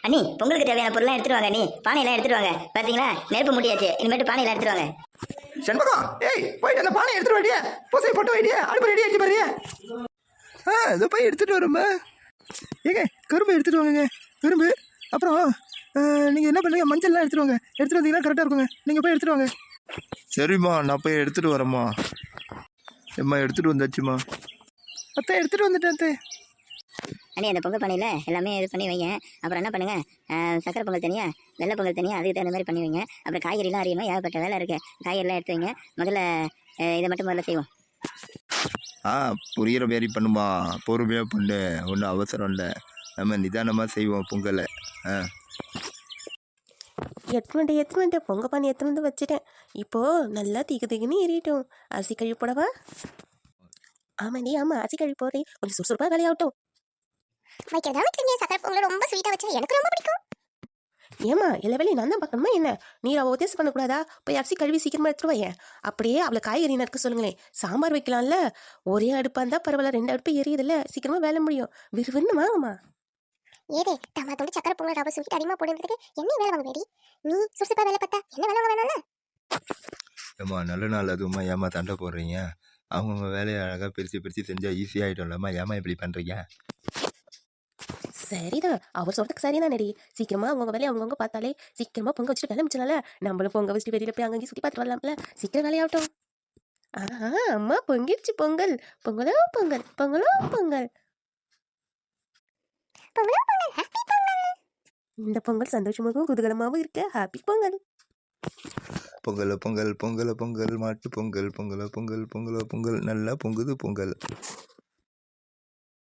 அண்ணி பொங்கலுக்கு தேவையான பொருள்லாம் எடுத்துட்டு வாங்க. நீ பானையெல்லாம் எடுத்துட்டு வாங்க. பாத்தீங்களா நெருப்பு மூட்டியாச்சு. இனிமேட்டு பானையெல்லாம் எடுத்துட்டு வாங்க. செண்பகம், ஏய் போயிட்டு அந்த பானை எடுத்துட்டு வாடியா, பூசை போட்டு வைடியா, அடுப்பு ரெடி ஆச்சு பாரியா. இதை போய் எடுத்துட்டு வரமா. ஏங்க கரும்பு எடுத்துட்டு வாங்க. கரும்பு அப்புறம் நீங்கள் என்ன பண்ணுங்க, மஞ்சள்லாம் எடுத்துட்டு வாங்க. எடுத்துட்டு வந்தீங்கன்னா கரெக்டாக இருக்குங்க. நீங்கள் போய் எடுத்துட்டு வாங்க. சரிம்மா, நான் போய் எடுத்துட்டு வரேம்மா. எம்மா எடுத்துட்டு வந்தாச்சுமா. அத்தை எடுத்துட்டு வந்துட்டேன் அத்தை. அண்ணி அந்த பொங்கல் பானையில் எல்லாமே இது பண்ணி வைங்க. அப்புறம் என்ன பண்ணுங்க, சக்கரை பொங்கல் தனியாக, வெள்ளை பொங்கல் தனியாக, அதுக்கு தகுந்த மாதிரி பண்ணி வைங்க. அப்புறம் காய்கறிலாம் அறியணும், ஏகப்பட்ட வேலை இருக்குது. காய்கறிலாம் எடுத்து வைங்க. முதல்ல இதை மட்டும் முதல்ல செய்வோம். புரிகிற மாரி பண்ணுமா, பொறுமையாக பண்ணு, ஒன்றும் அவசரம் இல்லை. நம்ம நிதானமாக செய்வோம் பொங்கலை. எத்தனை பொங்கல் பானை எத்தனை வந்து வச்சுட்டேன். இப்போது நல்லா திகுன்னு எரியட்டும். அரிசி கழுவி போடவா? ஆமாண்டி, ஆமாம், அரிசி கழுவி போடுறேன். கொஞ்சம் சுறுசுறுப்பாக வேலையாகட்டும். வைக்கிறதா வைக்கிறீங்க. சக்கரை பொங்கல் ரொம்ப ஸ்வீட்டாக வச்சா எனக்கு ரொம்ப பிடிக்கும். ஏமா எல்லா வேலையும் நான் தான் பார்க்கணுமா என்ன? நீ அவள் உதேசம் பண்ணக்கூடாதா? போய் அரிசி கழுவி சீக்கிரமாக எடுத்துட்டு வையேன். அப்படியே அவளை காய்கறி நறுக்க சொல்லுங்களேன். சாம்பார் வைக்கலாம்ல. ஒரே அடுப்பாக இருந்தால் பரவாயில்ல, 2 அடுப்பு எரியுதில்ல, சீக்கிரமாக வேலை முடியும். விறுவிறுன்னு வாங்கம்மா. ஏதே டமாத்தோட சக்கரை பொங்கல் ரவை ஸ்வீட் அதிகமாக போடுறதுக்கு என்ன வேலை வாங்க வேடி? நீ சுறுசுறுப்பாக வேலை பார்த்தா என்ன வேலை வாங்க வேணாம்ல? ஏம்மா நல்ல நாள் அதுவுமா ஏமா சண்டை போடுறீங்க? அவங்கவுங்க வேலையை அழகாக பிரித்து செஞ்சால் ஈஸியாகிட்டோம்லம்மா. ஏமா இப்படி பண்ணுறீங்க? சரிதான், அவர் சொல்றதுக்கு சரிதான் நடி. சீக்கிரமா அவங்க வேலையை அவங்கவுங்க பார்த்தாலே சீக்கிரமா பொங்க வச்சுட்டு வேலை முடிச்சனால நம்மளும் பொங்க வச்சுட்டு வெளியில போய் அங்கேயும் சுற்றி பார்த்துட்டு வரலாம்ல. சீக்கிரம் வேலையாகட்டும். அம்மா பொங்கிடுச்சு பொங்கல். பொங்கலோ பொங்கல், பொங்கலோ பொங்கல். இந்த பொங்கல் சந்தோஷமாகவும் குதூகலமாகவும் இருக்க. ஹாப்பி பொங்கல். பொங்கல பொங்கல் பொங்கல பொங்கல் மாட்டு பொங்கல் பொங்கல பொங்கல் பொங்கல பொங்கல் நல்லா பொங்குது பொங்கல்.